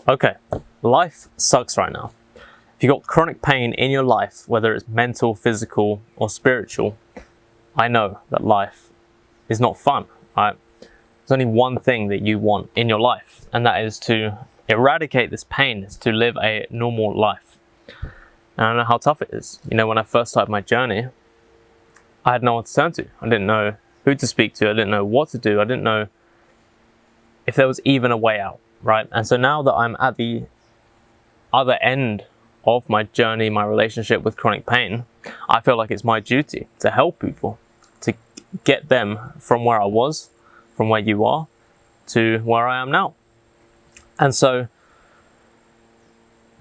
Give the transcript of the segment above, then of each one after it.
Okay, life sucks right now. If you've got chronic pain in your life, whether it's mental, physical, or spiritual, I know that life is not fun, right? There's only one thing that you want in your life, and that is to eradicate this pain, is to live a normal life. And I know how tough it is. You know, when I first started my journey, I had no one to turn to. I didn't know who to speak to. I didn't know what to do. I didn't know if there was even a way out, right? And so now that I'm at the other end of my journey, my relationship with chronic pain, I feel like it's my duty to help people, to get them from where I was, from where you are, to where I am now. And so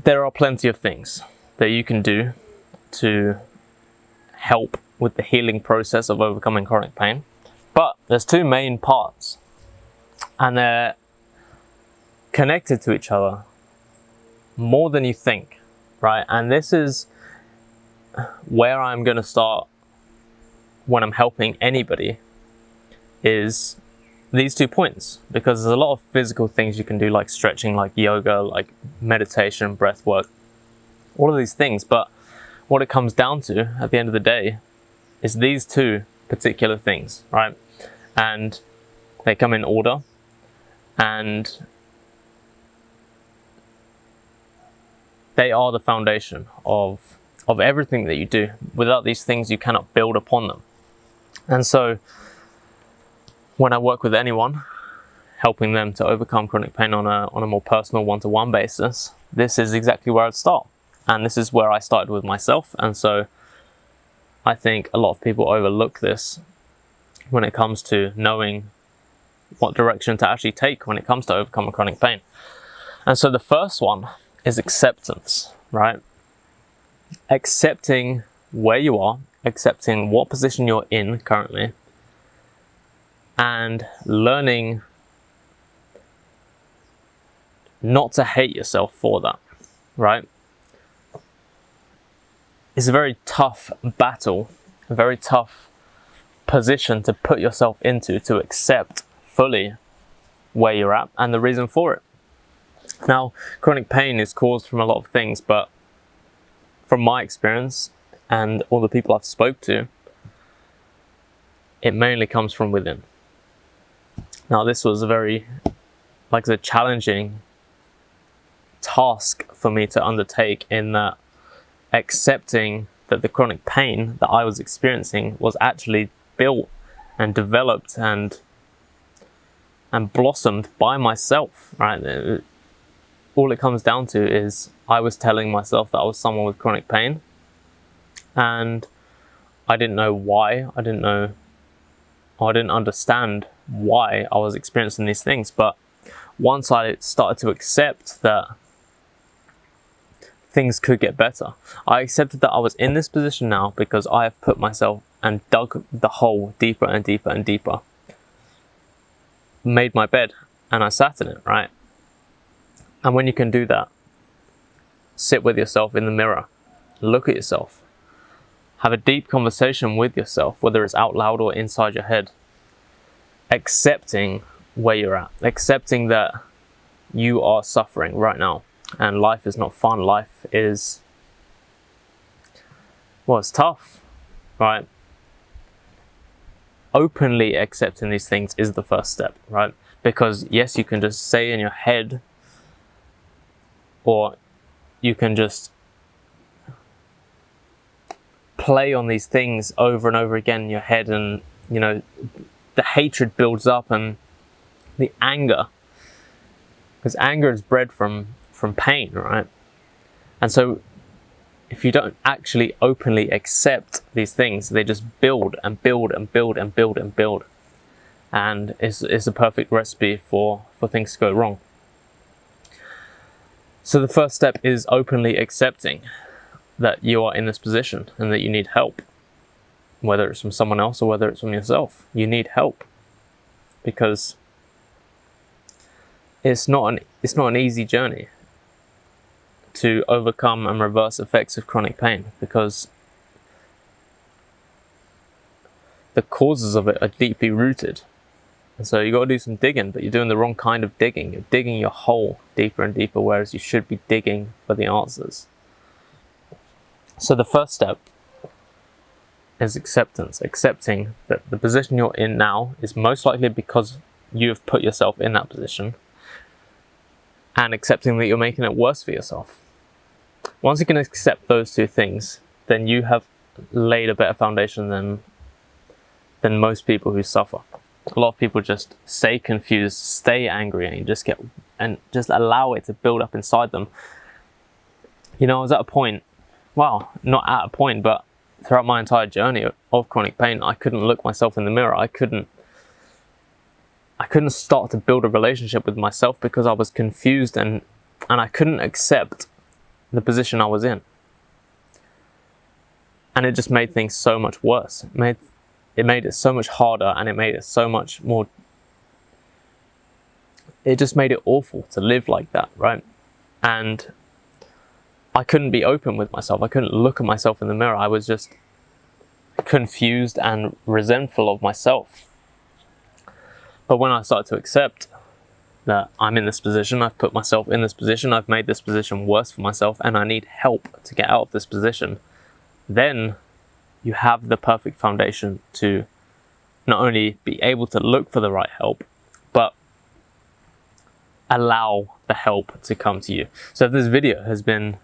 there are plenty of things that you can do to help with the healing process of overcoming chronic pain. But there's two main parts, and they're connected to each other more than you think, right? And this is where I'm going to start when I'm helping anybody, is these 2 points, because there's a lot of physical things you can do, like stretching, like yoga, like meditation, breath work, all of these things. But what it comes down to at the end of the day is these two particular things, right? And they come in order, and they are the foundation of everything that you do. Without these things, you cannot build upon them. And so when I work with anyone, helping them to overcome chronic pain on a more personal one-to-one basis, this is exactly where I'd start. And this is where I started with myself. And so I think a lot of people overlook this when it comes to knowing what direction to actually take when it comes to overcoming chronic pain. And so the first one is acceptance, right? Accepting where you are, accepting what position you're in currently, and learning not to hate yourself for that, right? It's a very tough battle, a very tough position to put yourself into, to accept fully where you're at and the reason for it. Now, chronic pain is caused from a lot of things, but from my experience and all the people I've spoke to, it mainly comes from within. Now, this was a very, challenging task for me to undertake, in that accepting that the chronic pain that I was experiencing was actually built and developed and blossomed by myself, right? All it comes down to is I was telling myself that I was someone with chronic pain, and I didn't know why. I didn't understand why I was experiencing these things. But once I started to accept that things could get better, I accepted that I was in this position now because I have put myself and dug the hole deeper and deeper and deeper, made my bed, and I sat in it, right? And when you can do that, sit with yourself in the mirror, look at yourself, have a deep conversation with yourself, whether it's out loud or inside your head, accepting where you're at, accepting that you are suffering right now, and life is not fun. Life is, it's tough, right? Openly accepting these things is the first step, right? Because yes, you can just say in your head, or you can just play on these things over and over again in your head, and the hatred builds up and the anger, because anger is bred from pain, right? And so if you don't actually openly accept these things, they just build and build and build and build and build, and it's a perfect recipe for things to go wrong. So the first step is openly accepting that you are in this position and that you need help, whether it's from someone else or whether it's from yourself. You need help, because it's not an easy journey to overcome and reverse effects of chronic pain, because the causes of it are deeply rooted. And so you got to do some digging, but you're doing the wrong kind of digging. You're digging your hole deeper and deeper, whereas you should be digging for the answers. So the first step is acceptance. Accepting that the position you're in now is most likely because you have put yourself in that position, and accepting that you're making it worse for yourself. Once you can accept those two things, then you have laid a better foundation than most people who suffer. A lot of people just stay confused, stay angry, and just allow it to build up inside them. You know, I was at a point, well, not at a point, but throughout my entire journey of chronic pain, I couldn't look myself in the mirror. I couldn't start to build a relationship with myself because I was confused and I couldn't accept the position I was in. And it just made things so much worse. It made it so much harder, and it made it so much more, it just made it awful to live like that, right? And I couldn't be open with myself. I couldn't look at myself in the mirror. I was just confused and resentful of myself. But when I started to accept that I'm in this position, I've put myself in this position, I've made this position worse for myself, and I need help to get out of this position, then you have the perfect foundation to not only be able to look for the right help, but allow the help to come to you. So if this video has been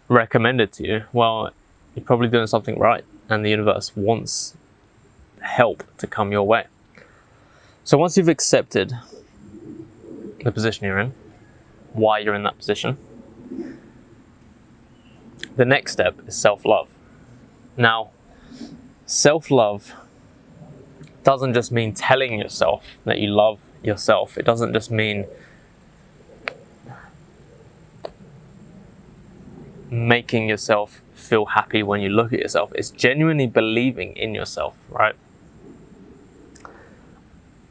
recommended to you, well, you're probably doing something right, and the universe wants help to come your way. So once you've accepted the position you're in, why you're in that position, the next step is self-love. Now, self-love doesn't just mean telling yourself that you love yourself. It doesn't just mean making yourself feel happy when you look at yourself. It's genuinely believing in yourself, right?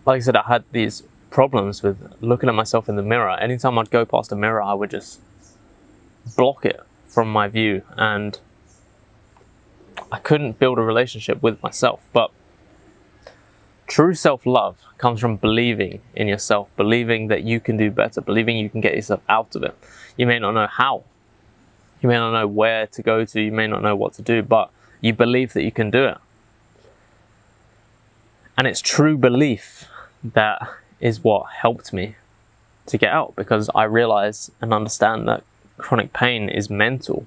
Like I said, I had these problems with looking at myself in the mirror. Anytime I'd go past a mirror, I would just block it from my view, and I couldn't build a relationship with myself. But true self-love comes from believing in yourself, believing that you can do better, believing you can get yourself out of it. You may not know how, you may not know where to go to, you may not know what to do, but you believe that you can do it. And it's true belief that is what helped me to get out, because I realize and understand that chronic pain is mental.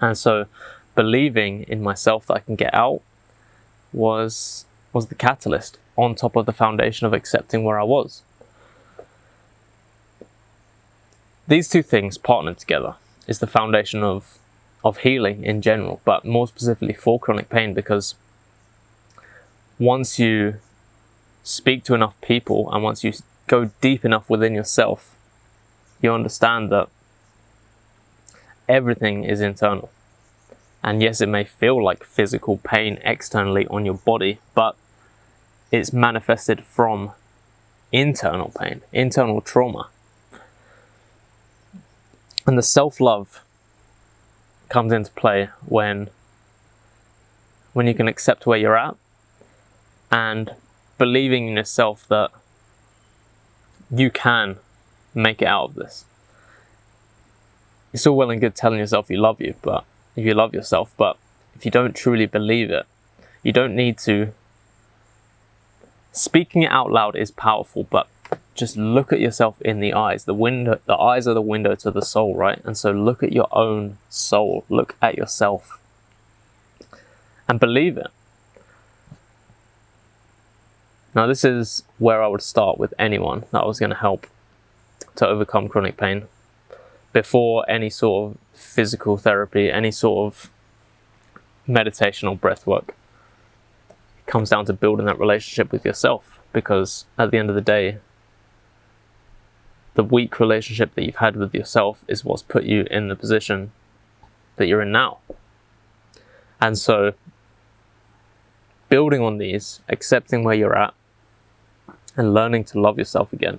And so believing in myself that I can get out was the catalyst, on top of the foundation of accepting where I was. These two things partnered together is the foundation of healing in general, but more specifically for chronic pain, because once you speak to enough people and once you go deep enough within yourself, you understand that everything is internal. And yes, it may feel like physical pain externally on your body, but it's manifested from internal pain, internal trauma. And the self-love comes into play when you can accept where you're at and believing in yourself that you can make it out of this. It's all well and good telling yourself you love yourself, but if you don't truly believe it, you don't need to. Speaking it out loud is powerful, but just look at yourself in the eyes. The eyes are the window to the soul, right? And so look at your own soul, look at yourself and believe it. Now, this is where I would start with anyone that I was going to help to overcome chronic pain. Before any sort of physical therapy, any sort of meditation or breath work, it comes down to building that relationship with yourself. Because at the end of the day, the weak relationship that you've had with yourself is what's put you in the position that you're in now. And so, building on these, accepting where you're at, and learning to love yourself again,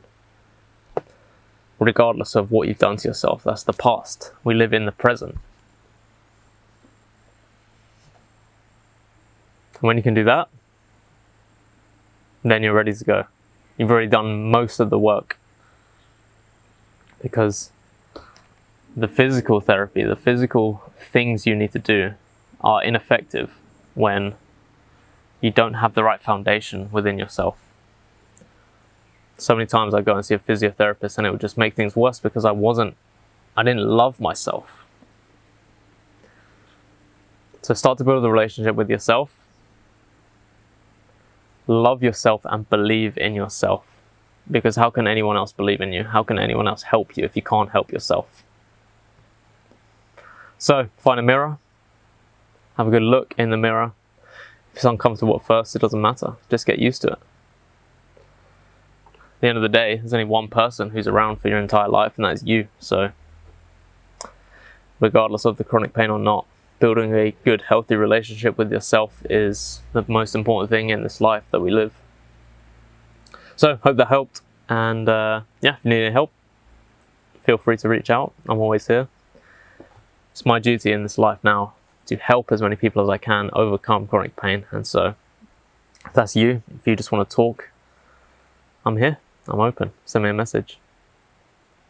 regardless of what you've done to yourself. That's the past. We live in the present. And when you can do that, then you're ready to go. You've already done most of the work. Because the physical therapy, the physical things you need to do are ineffective when you don't have the right foundation within yourself. So many times I go and see a physiotherapist and it would just make things worse because I didn't love myself. So start to build a relationship with yourself. Love yourself and believe in yourself. Because how can anyone else believe in you? How can anyone else help you if you can't help yourself? So find a mirror. Have a good look in the mirror. If it's uncomfortable at first, it doesn't matter. Just get used to it. At the end of the day, there's only one person who's around for your entire life, and that is you. So regardless of the chronic pain or not, building a good, healthy relationship with yourself is the most important thing in this life that we live. So hope that helped, and yeah, if you need any help, feel free to reach out. I'm always here. It's my duty in this life now to help as many people as I can overcome chronic pain, and so if that's you, if you just want to talk, I'm here. I'm open. Send me a message.